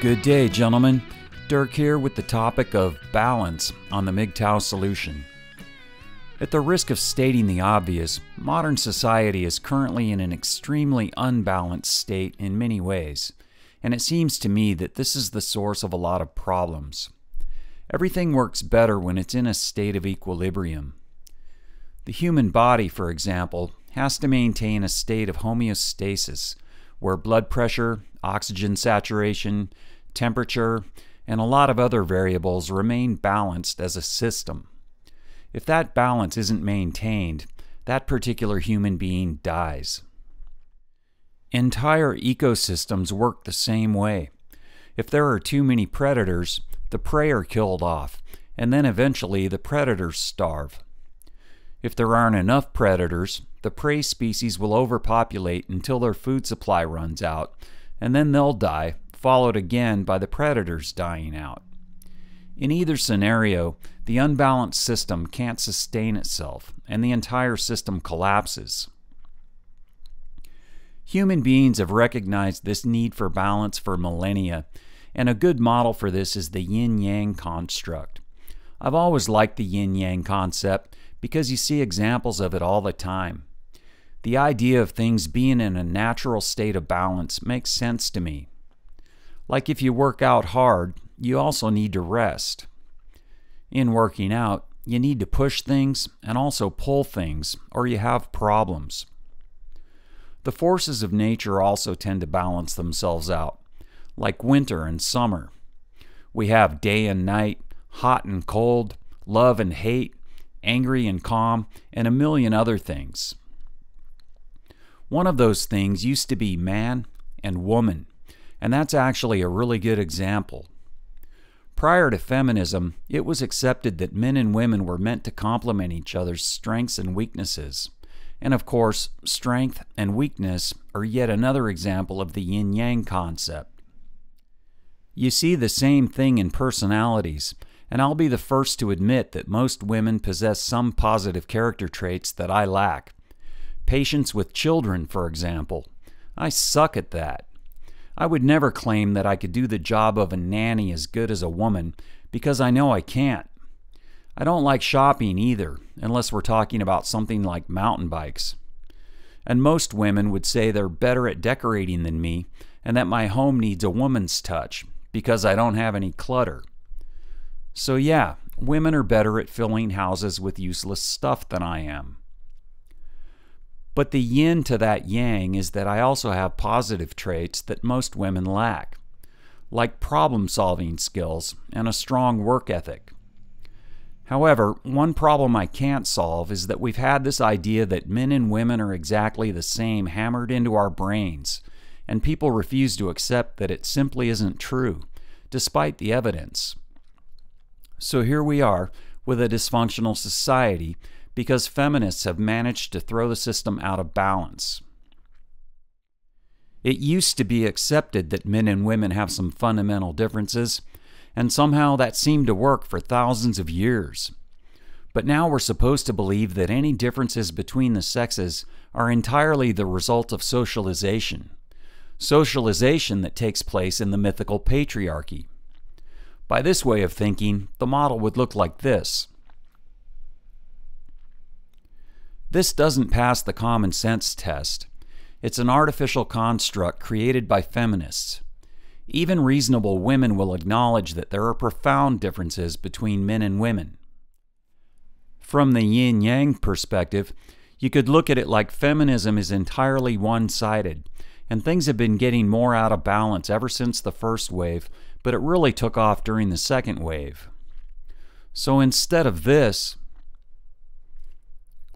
Good day, gentlemen. Dirk here with the topic of balance on the MGTOW solution. At the risk of stating the obvious, modern society is currently in an extremely unbalanced state in many ways, and it seems to me that this is the source of a lot of problems. Everything works better when it's in a state of equilibrium. The human body, for example, has to maintain a state of homeostasis, where blood pressure, oxygen saturation, temperature, and a lot of other variables remain balanced as a system. If that balance isn't maintained, that particular human being dies. Entire ecosystems work the same way. If there are too many predators, the prey are killed off, and then eventually the predators starve. If there aren't enough predators, the prey species will overpopulate until their food supply runs out, and then they'll die, followed again by the predators dying out. In either scenario, the unbalanced system can't sustain itself, and the entire system collapses. Human beings have recognized this need for balance for millennia, and a good model for this is the yin-yang construct. I've always liked the yin-yang concept because you see examples of it all the time. The idea of things being in a natural state of balance makes sense to me. Like if you work out hard, you also need to rest. In working out, you need to push things and also pull things, or you have problems. The forces of nature also tend to balance themselves out, like winter and summer. We have day and night, hot and cold, love and hate, angry and calm, and a million other things. One of those things used to be man and woman, and that's actually a really good example. Prior to feminism, it was accepted that men and women were meant to complement each other's strengths and weaknesses. And of course, strength and weakness are yet another example of the yin-yang concept. You see the same thing in personalities, and I'll be the first to admit that most women possess some positive character traits that I lack. Patience with children, for example. I suck at that. I would never claim that I could do the job of a nanny as good as a woman, because I know I can't. I don't like shopping either, unless we're talking about something like mountain bikes. And most women would say they're better at decorating than me, and that my home needs a woman's touch, because I don't have any clutter. So yeah, women are better at filling houses with useless stuff than I am. But the yin to that yang is that I also have positive traits that most women lack, like problem-solving skills and a strong work ethic. However, one problem I can't solve is that we've had this idea that men and women are exactly the same hammered into our brains, and people refuse to accept that it simply isn't true, despite the evidence. So here we are with a dysfunctional society because feminists have managed to throw the system out of balance. It used to be accepted that men and women have some fundamental differences, and somehow that seemed to work for thousands of years. But now we're supposed to believe that any differences between the sexes are entirely the result of socialization. Socialization that takes place in the mythical patriarchy. By this way of thinking, the model would look like this. This doesn't pass the common sense test. It's an artificial construct created by feminists. Even reasonable women will acknowledge that there are profound differences between men and women. From the yin-yang perspective, you could look at it like feminism is entirely one-sided, and things have been getting more out of balance ever since the first wave, but it really took off during the second wave. So instead of this,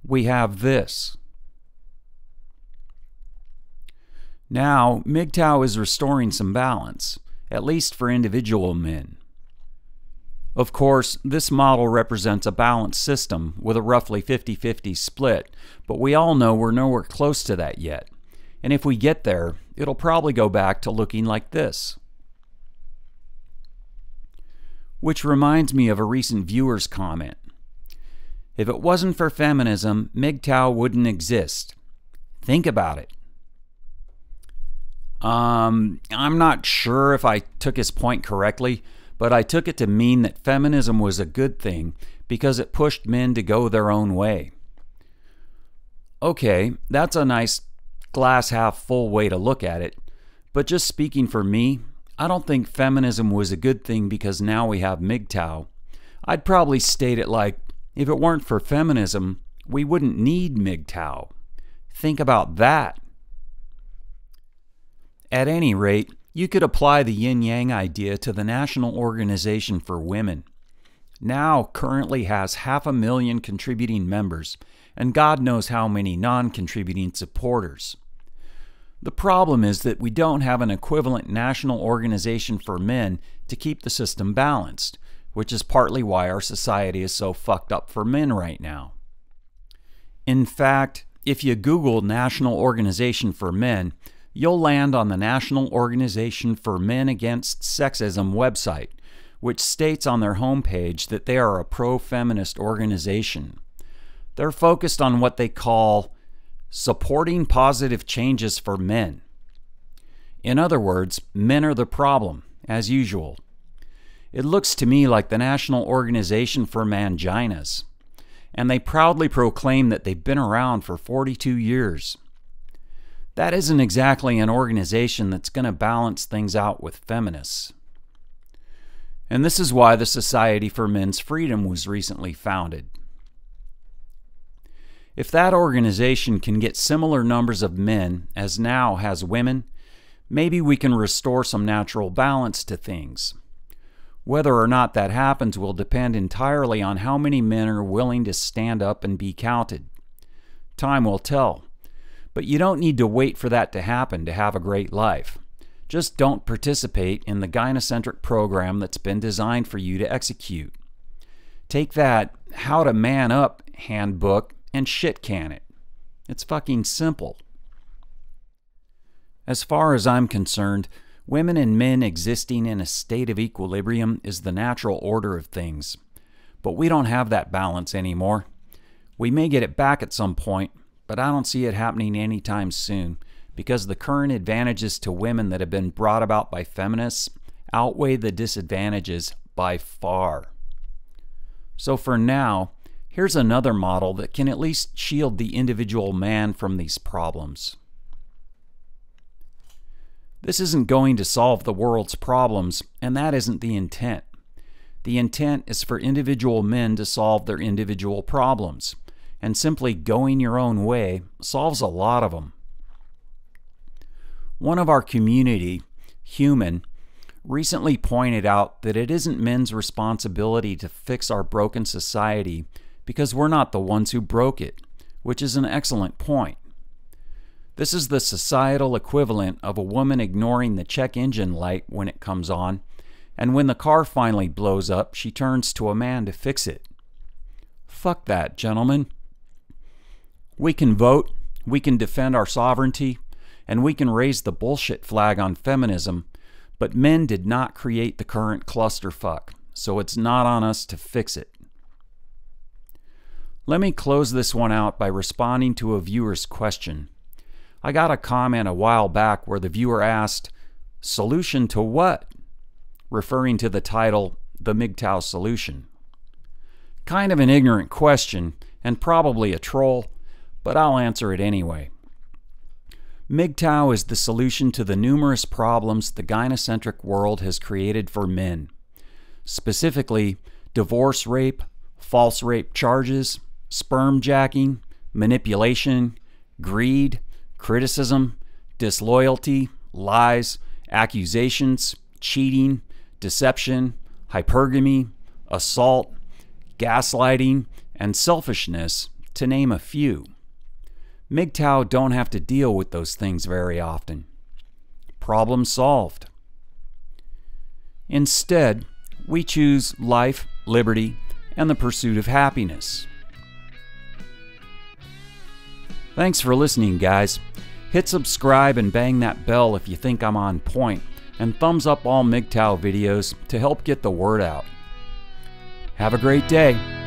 we have this. Now, MGTOW is restoring some balance, at least for individual men. Of course, this model represents a balanced system with a roughly 50-50 split, but we all know we're nowhere close to that yet. And if we get there, it'll probably go back to looking like this. Which reminds me of a recent viewer's comment. If it wasn't for feminism, MGTOW wouldn't exist. Think about it. I'm not sure if I took his point correctly, but I took it to mean that feminism was a good thing because it pushed men to go their own way. Okay, that's a nice glass half full way to look at it, but just speaking for me, I don't think feminism was a good thing because now we have MGTOW. I'd probably state it like, if it weren't for feminism, we wouldn't need MGTOW. Think about that. At any rate, you could apply the yin-yang idea to the National Organization for Women. Now currently has 500,000 contributing members, and God knows how many non-contributing supporters. The problem is that we don't have an equivalent national organization for men to keep the system balanced, which is partly why our society is so fucked up for men right now. In fact, if you Google National Organization for Men, you'll land on the National Organization for Men Against Sexism website, which states on their homepage that they are a pro-feminist organization. They're focused on what they call supporting positive changes for men. In other words, men are the problem, as usual. It looks to me like the National Organization for Manginas, and they proudly proclaim that they've been around for 42 years. That isn't exactly an organization that's going to balance things out with feminists. And this is why the Society for Men's Freedom was recently founded. If that organization can get similar numbers of men as now has women, maybe we can restore some natural balance to things. Whether or not that happens will depend entirely on how many men are willing to stand up and be counted. Time will tell. But you don't need to wait for that to happen to have a great life. Just don't participate in the gynocentric program that's been designed for you to execute. Take that How to Man Up handbook and shit can it. It's fucking simple. As far as I'm concerned, women and men existing in a state of equilibrium is the natural order of things. But we don't have that balance anymore. We may get it back at some point, but I don't see it happening anytime soon because the current advantages to women that have been brought about by feminists outweigh the disadvantages by far. So for now, here's another model that can at least shield the individual man from these problems. This isn't going to solve the world's problems, and that isn't the intent. The intent is for individual men to solve their individual problems, and simply going your own way solves a lot of them. One of our community, Human, recently pointed out that it isn't men's responsibility to fix our broken society because we're not the ones who broke it, which is an excellent point. This is the societal equivalent of a woman ignoring the check engine light when it comes on, and when the car finally blows up, she turns to a man to fix it. Fuck that, gentlemen. We can vote, we can defend our sovereignty, and we can raise the bullshit flag on feminism, but men did not create the current clusterfuck, so it's not on us to fix it. Let me close this one out by responding to a viewer's question. I got a comment a while back where the viewer asked, "Solution to what?" referring to the title, The MGTOW Solution. Kind of an ignorant question, and probably a troll, but I'll answer it anyway. MGTOW is the solution to the numerous problems the gynocentric world has created for men. Specifically, divorce rape, false rape charges, sperm jacking, manipulation, greed, criticism, disloyalty, lies, accusations, cheating, deception, hypergamy, assault, gaslighting, and selfishness, to name a few. MGTOW don't have to deal with those things very often. Problem solved. Instead, we choose life, liberty, and the pursuit of happiness. Thanks for listening, guys. Hit subscribe and bang that bell if you think I'm on point, and thumbs up all MGTOW videos to help get the word out. Have a great day.